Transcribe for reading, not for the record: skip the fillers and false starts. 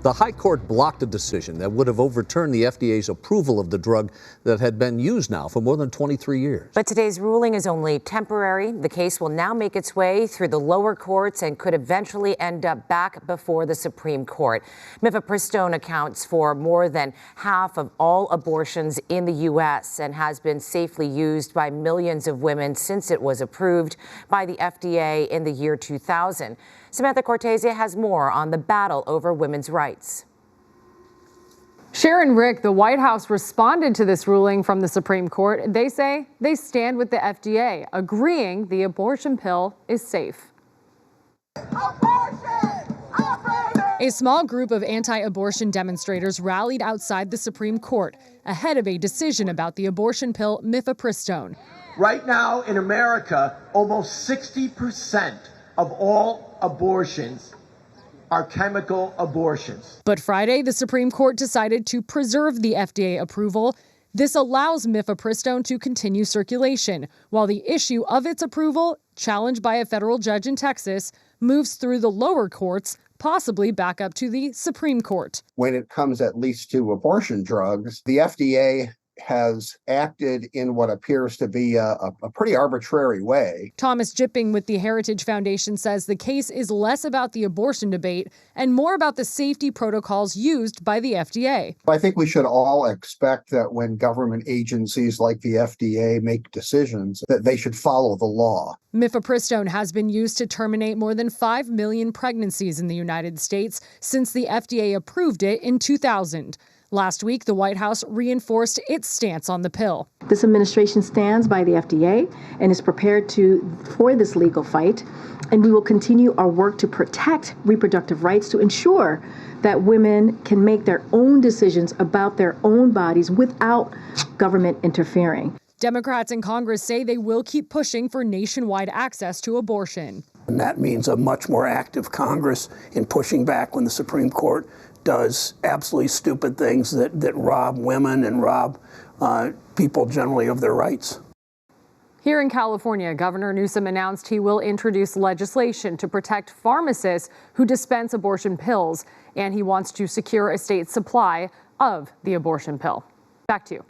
The High Court blocked a decision that would have overturned the FDA's approval of the drug that had been used now for more than 23 years. But today's ruling is only temporary. The case will now make its way through the lower courts and could eventually end up back before the Supreme Court. Mifepristone accounts for more than half of all abortions in the U.S. and has been safely used by millions of women since it was approved by the FDA in the year 2000. Samantha Cortese has more on the battle over women's rights. Sharon Rick, the White House responded to this ruling from the Supreme Court. They say they stand with the FDA, agreeing the abortion pill is safe. A small group of anti-abortion demonstrators rallied outside the Supreme Court ahead of a decision about the abortion pill mifepristone. Right now in America, almost 60% of all abortions are chemical abortions. But Friday, the Supreme Court decided to preserve the FDA approval. This allows mifepristone to continue circulation, while the issue of its approval, challenged by a federal judge in Texas, moves through the lower courts, possibly back up to the Supreme Court. When it comes at least to abortion drugs, the FDA has acted in what appears to be a pretty arbitrary way. Thomas Jipping with the Heritage Foundation says the case is less about the abortion debate and more about the safety protocols used by the FDA. I think we should all expect that when government agencies like the FDA make decisions, that they should follow the law. Mifepristone has been used to terminate more than 5 million pregnancies in the United States since the FDA approved it in 2000. Last week, the White House reinforced its stance on the pill. This administration stands by the FDA and is prepared for this legal fight, and we will continue our work to protect reproductive rights to ensure that women can make their own decisions about their own bodies without government interfering. Democrats in Congress say they will keep pushing for nationwide access to abortion. And that means a much more active Congress in pushing back when the Supreme Court does absolutely stupid things that rob women and rob people generally of their rights. Here in California, Governor Newsom announced he will introduce legislation to protect pharmacists who dispense abortion pills, and he wants to secure a state supply of the abortion pill. Back to you.